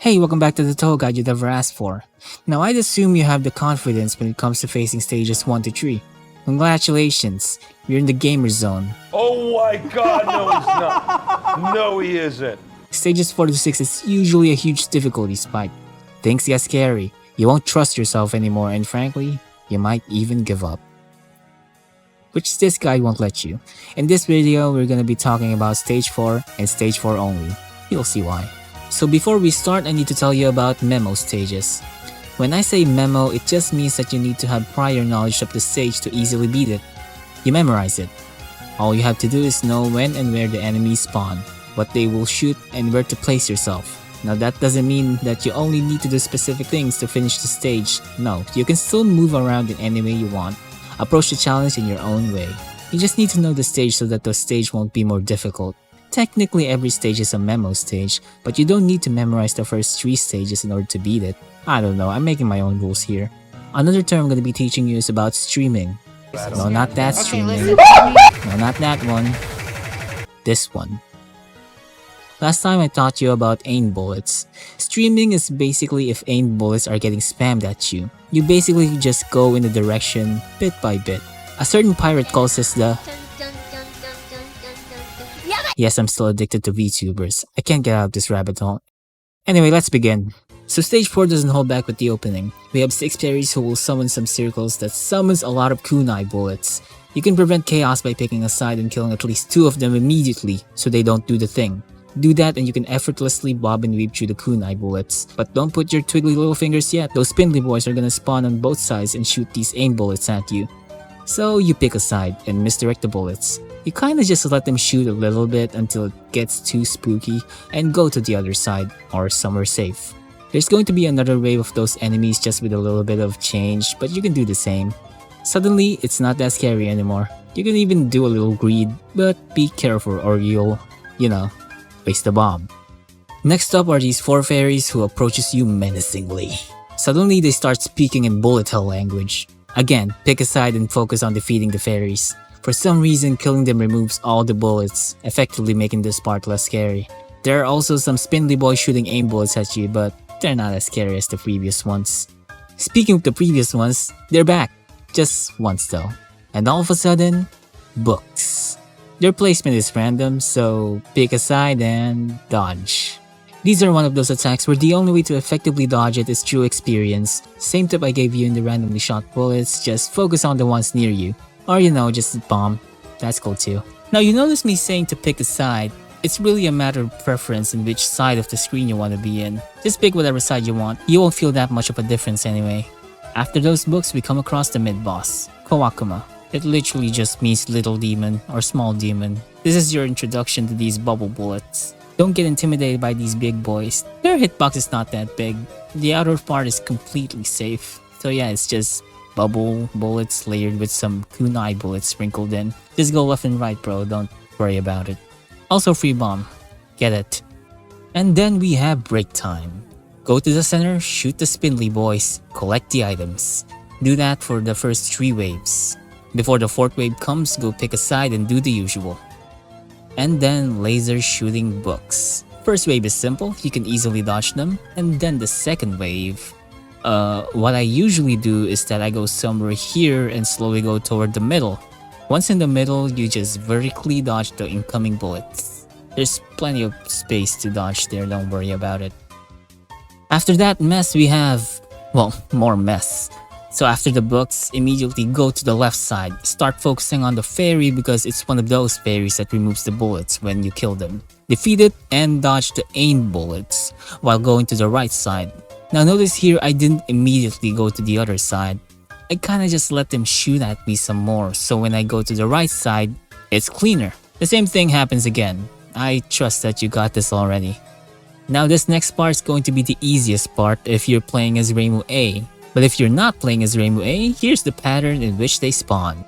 Hey, welcome back to the Touhou guide you'd ever asked for. Now I'd assume you have the confidence when it comes to facing stages 1 to 3. Congratulations, you're in the gamer zone. Oh my god, no he's not. No he isn't. Stages 4 to 6 is usually a huge difficulty spike. Things get scary, you won't trust yourself anymore, and frankly, you might even give up. Which this guide won't let you. In this video, we're gonna be talking about stage 4 and stage 4 only. You'll see why. So before we start, I need to tell you about memo stages. When I say memo, it just means that you need to have prior knowledge of the stage to easily beat it. You memorize it. All you have to do is know when and where the enemies spawn, what they will shoot, and where to place yourself. Now that doesn't mean that you only need to do specific things to finish the stage. No, you can still move around in any way you want. Approach the challenge in your own way. You just need to know the stage so that the stage won't be more difficult. Technically every stage is a memo stage, but you don't need to memorize the first 3 stages in order to beat it. I don't know, I'm making my own rules here. Another term I'm going to be teaching you is about streaming. No, not that streaming. No, not that one. This one. Last time I taught you about aim bullets. Streaming is basically if aim bullets are getting spammed at you. You basically just go in the direction bit by bit. A certain pirate calls this the... Yes, I'm still addicted to VTubers. I can't get out of this rabbit hole. Anyway, let's begin. So stage 4 doesn't hold back with the opening. We have 6 fairies who will summon some circles that summons a lot of kunai bullets. You can prevent chaos by picking a side and killing at least 2 of them immediately so they don't do the thing. Do that and you can effortlessly bob and weave through the kunai bullets. But don't put your twiggly little fingers yet. Those spindly boys are gonna spawn on both sides and shoot these aim bullets at you. So you pick a side and misdirect the bullets. You kinda just let them shoot a little bit until it gets too spooky and go to the other side or somewhere safe. There's going to be another wave of those enemies just with a little bit of change, but you can do the same. Suddenly, it's not that scary anymore. You can even do a little greed, but be careful or you'll, waste the bomb. Next up are these 4 fairies who approaches you menacingly. Suddenly, they start speaking in bullet hell language. Again, pick a side and focus on defeating the fairies. For some reason, killing them removes all the bullets, effectively making this part less scary. There are also some spindly boys shooting aim bullets at you, but they're not as scary as the previous ones. Speaking of the previous ones, they're back. Just once though. And all of a sudden, books. Their placement is random, so pick a side and dodge. These are one of those attacks where the only way to effectively dodge it is through experience. Same tip I gave you in the randomly shot bullets, just focus on the ones near you. Or just bomb. That's cool too. Now you notice me saying to pick a side. It's really a matter of preference in which side of the screen you want to be in. Just pick whatever side you want. You won't feel that much of a difference anyway. After those books, we come across the mid-boss, Kowakuma. It literally just means little demon or small demon. This is your introduction to these bubble bullets. Don't get intimidated by these big boys. Their hitbox is not that big. The outer part is completely safe. So yeah, it's just bubble bullets layered with some kunai bullets sprinkled in. Just go left and right, bro. Don't worry about it. Also free bomb. Get it. And then we have break time. Go to the center, shoot the spindly boys, collect the items. Do that for the first 3 waves. Before the 4th wave comes, go pick a side and do the usual. And then laser shooting books. First wave is simple, you can easily dodge them. And then the 2nd wave. What I usually do is that I go somewhere here and slowly go toward the middle. Once in the middle, you just vertically dodge the incoming bullets. There's plenty of space to dodge there, don't worry about it. After that mess we have, more mess. So after the books, immediately go to the left side. Start focusing on the fairy because it's one of those fairies that removes the bullets when you kill them. Defeat it and dodge the aim bullets while going to the right side. Now notice here I didn't immediately go to the other side. I kinda just let them shoot at me some more, so when I go to the right side, it's cleaner. The same thing happens again. I trust that you got this already. Now this next part is going to be the easiest part if you're playing as Reimu A. But if you're not playing as Reimu A, here's the pattern in which they spawn.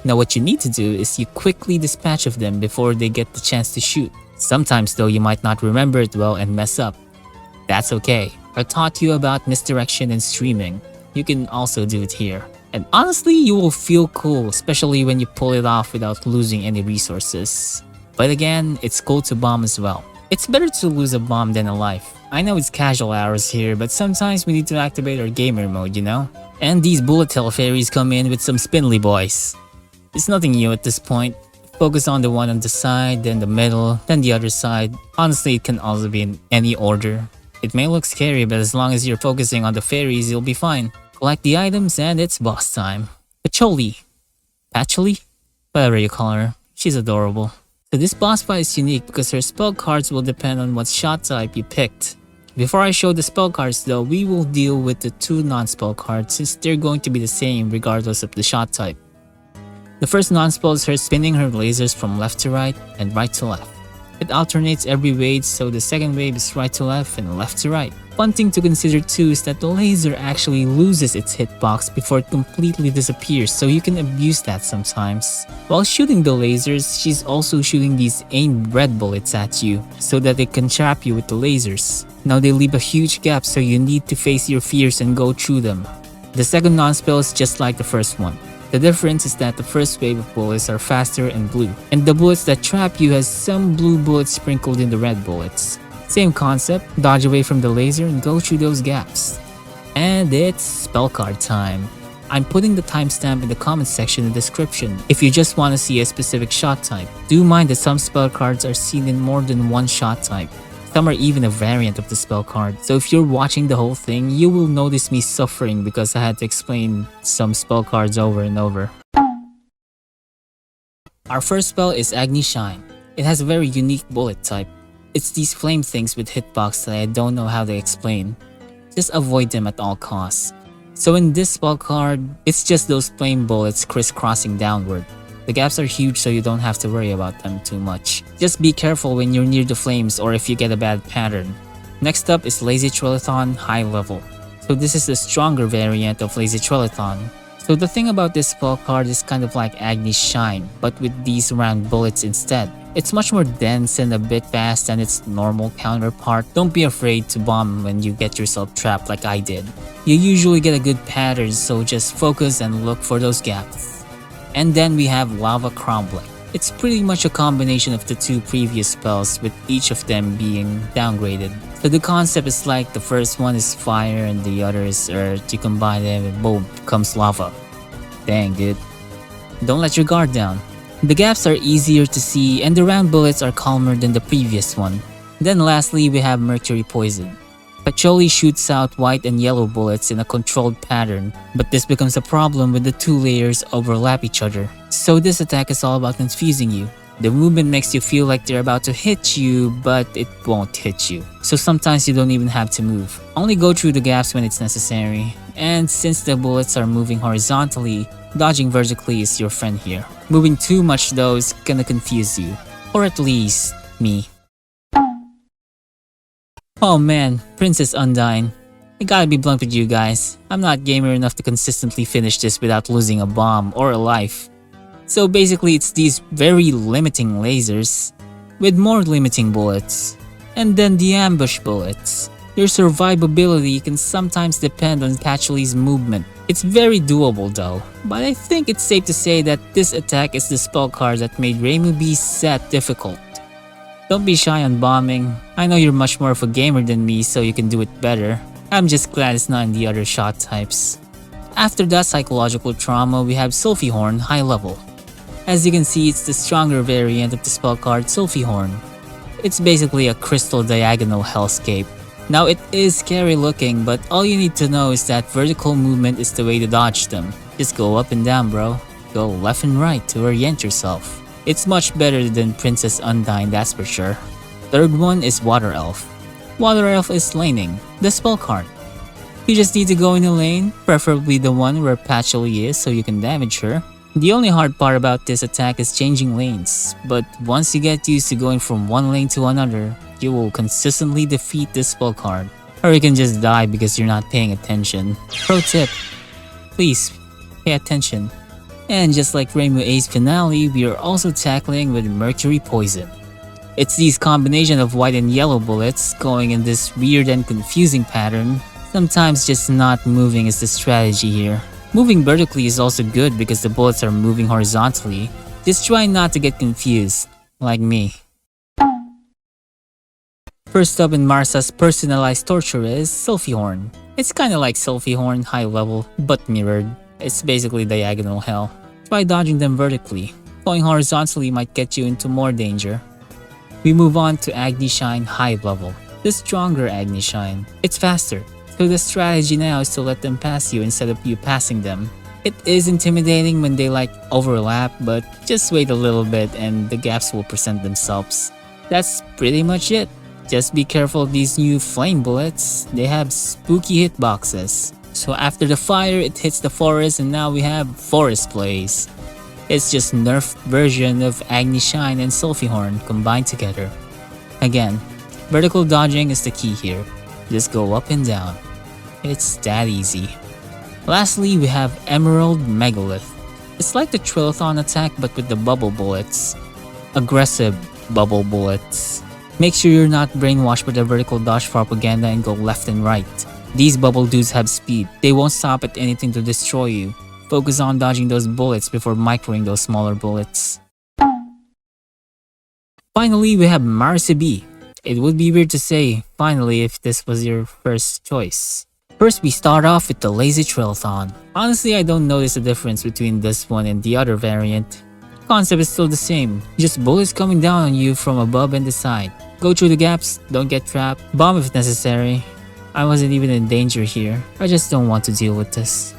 Now what you need to do is you quickly dispatch of them before they get the chance to shoot. Sometimes though you might not remember it well and mess up. That's okay. I taught you about misdirection and streaming. You can also do it here. And honestly, you will feel cool, especially when you pull it off without losing any resources. But again, it's cool to bomb as well. It's better to lose a bomb than a life. I know it's casual hours here, but sometimes we need to activate our gamer mode, you know? And these bullet tail fairies come in with some spindly boys. It's nothing new at this point. Focus on the one on the side, then the middle, then the other side. Honestly, it can also be in any order. It may look scary, but as long as you're focusing on the fairies, you'll be fine. Collect the items and it's boss time. Patchouli? Whatever you call her. She's adorable. So this boss fight is unique because her spell cards will depend on what shot type you picked. Before I show the spell cards though, we will deal with the two non-spell cards since they're going to be the same regardless of the shot type. The first non-spell is her spinning her lasers from left to right and right to left. It alternates every wave, so the second wave is right to left and left to right. One thing to consider too is that the laser actually loses its hitbox before it completely disappears, so you can abuse that sometimes. While shooting the lasers, she's also shooting these aimed red bullets at you, so that it can trap you with the lasers. Now they leave a huge gap, so you need to face your fears and go through them. The second non-spell is just like the first one. The difference is that the first wave of bullets are faster and blue, and the bullets that trap you has some blue bullets sprinkled in the red bullets. Same concept, dodge away from the laser and go through those gaps. And it's spell card time. I'm putting the timestamp in the comment section in the description if you just want to see a specific shot type. Do mind that some spell cards are seen in more than one shot type. Some are even a variant of the spell card, so if you're watching the whole thing, you will notice me suffering because I had to explain some spell cards over and over. Our first spell is Agni Shine. It has a very unique bullet type. It's these flame things with hitbox that I don't know how to explain. Just avoid them at all costs. So in this spell card, it's just those flame bullets crisscrossing downward. The gaps are huge so you don't have to worry about them too much. Just be careful when you're near the flames or if you get a bad pattern. Next up is Lazy Trilithon High Level. So this is the stronger variant of Lazy Trilithon. So the thing about this spell card is kind of like Agni Shine, but with these round bullets instead. It's much more dense and a bit fast than its normal counterpart. Don't be afraid to bomb when you get yourself trapped like I did. You usually get a good pattern, so just focus and look for those gaps. And then we have Lava Cromlech. It's pretty much a combination of the two previous spells, with each of them being downgraded. So the concept is like the first one is fire and the other is earth. You combine them and boom, comes lava. Dang dude. Don't let your guard down. The gaps are easier to see and the round bullets are calmer than the previous one. Then lastly we have Mercury Poison. Patchouli shoots out white and yellow bullets in a controlled pattern, but this becomes a problem when the two layers overlap each other. So this attack is all about confusing you. The movement makes you feel like they're about to hit you, but it won't hit you. So sometimes you don't even have to move. Only go through the gaps when it's necessary. And since the bullets are moving horizontally, dodging vertically is your friend here. Moving too much though is gonna confuse you. Or at least, me. Oh man, Princess Undine. I gotta be blunt with you guys. I'm not gamer enough to consistently finish this without losing a bomb or a life. So basically it's these very limiting lasers with more limiting bullets. And then the ambush bullets. Your survivability can sometimes depend on Patchouli's movement. It's very doable though, but I think it's safe to say that this attack is the spell card that made Reimu B's set difficult. Don't be shy on bombing. I know you're much more of a gamer than me, so you can do it better. I'm just glad it's not in the other shot types. After that psychological trauma, we have Sylphy Horn High Level. As you can see, it's the stronger variant of the spell card Sylphy Horn. It's basically a crystal diagonal hellscape. Now it is scary looking, but all you need to know is that vertical movement is the way to dodge them. Just go up and down bro. Go left and right to orient yourself. It's much better than Princess Undine, that's for sure. Third one is Water Elf. Water Elf is laning, the spell card. You just need to go in a lane, preferably the one where Patchouli is so you can damage her. The only hard part about this attack is changing lanes, but once you get used to going from one lane to another, you will consistently defeat this spell card. Or you can just die because you're not paying attention. Pro tip, please pay attention. And just like Reimu A's finale, we are also tackling with Mercury Poison. It's these combination of white and yellow bullets going in this weird and confusing pattern. Sometimes just not moving is the strategy here. Moving vertically is also good because the bullets are moving horizontally. Just try not to get confused, like me. First up in Marisa's personalized torture is Sylphy Horn. It's kinda like Sylphy Horn high level, but mirrored. It's basically diagonal hell. Try dodging them vertically. Going horizontally might get you into more danger. We move on to Agni Shine high level. The stronger Agni Shine. It's faster, so the strategy now is to let them pass you instead of you passing them. It is intimidating when they overlap, but just wait a little bit and the gaps will present themselves. That's pretty much it. Just be careful of these new flame bullets. They have spooky hitboxes. So after the fire, it hits the forest and now we have Forest Blaze. It's just nerfed version of Agni Shine and Sylphy Horn combined together. Again, vertical dodging is the key here. Just go up and down. It's that easy. Lastly, we have Emerald Megalith. It's like the Trilithon attack but with the bubble bullets. Aggressive bubble bullets. Make sure you're not brainwashed by the vertical dodge propaganda and go left and right. These bubble dudes have speed. They won't stop at anything to destroy you. Focus on dodging those bullets before microing those smaller bullets. Finally, we have Marisa B. It would be weird to say finally if this was your first choice. First, we start off with the Lazy Trilithon. Honestly, I don't notice a difference between this one and the other variant. The concept is still the same, just bullets coming down on you from above and the side. Go through the gaps, don't get trapped, bomb if necessary. I wasn't even in danger here, I just don't want to deal with this.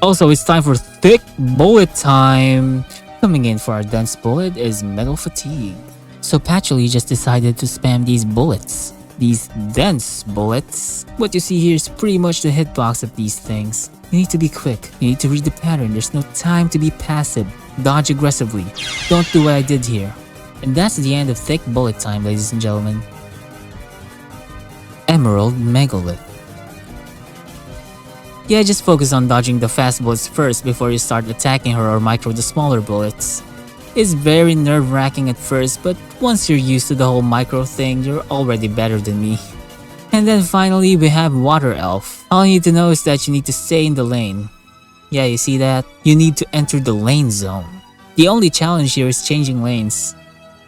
Also, it's time for thick bullet time! Coming in for our dense bullet is Metal Fatigue. So Patchouli just decided to spam these bullets. These dense bullets. What you see here is pretty much the hitbox of these things. You need to be quick, you need to read the pattern, there's no time to be passive. Dodge aggressively. Don't do what I did here. And that's the end of thick bullet time, ladies and gentlemen. Emerald Megalith. Yeah, just focus on dodging the fast bullets first before you start attacking her or micro the smaller bullets. It's very nerve-wracking at first, but once you're used to the whole micro thing, you're already better than me. And then finally, we have Water Elf. All you need to know is that you need to stay in the lane. Yeah, you see that? You need to enter the lane zone. The only challenge here is changing lanes.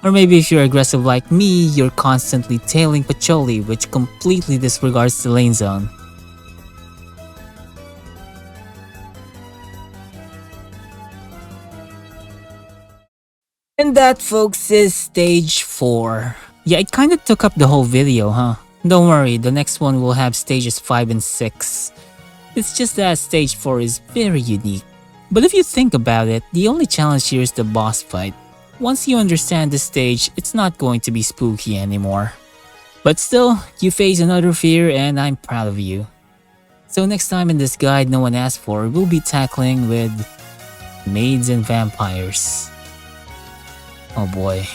Or maybe if you're aggressive like me, you're constantly tailing Patchouli, which completely disregards the lane zone. And that, folks, is stage 4. Yeah, it kinda took up the whole video, huh? Don't worry, the next one will have stages 5 and 6. It's just that stage 4 is very unique. But if you think about it, the only challenge here is the boss fight. Once you understand the stage, it's not going to be spooky anymore. But still, you face another fear and I'm proud of you. So next time in this guide no one asked for, we'll be tackling with maids and vampires. Oh boy.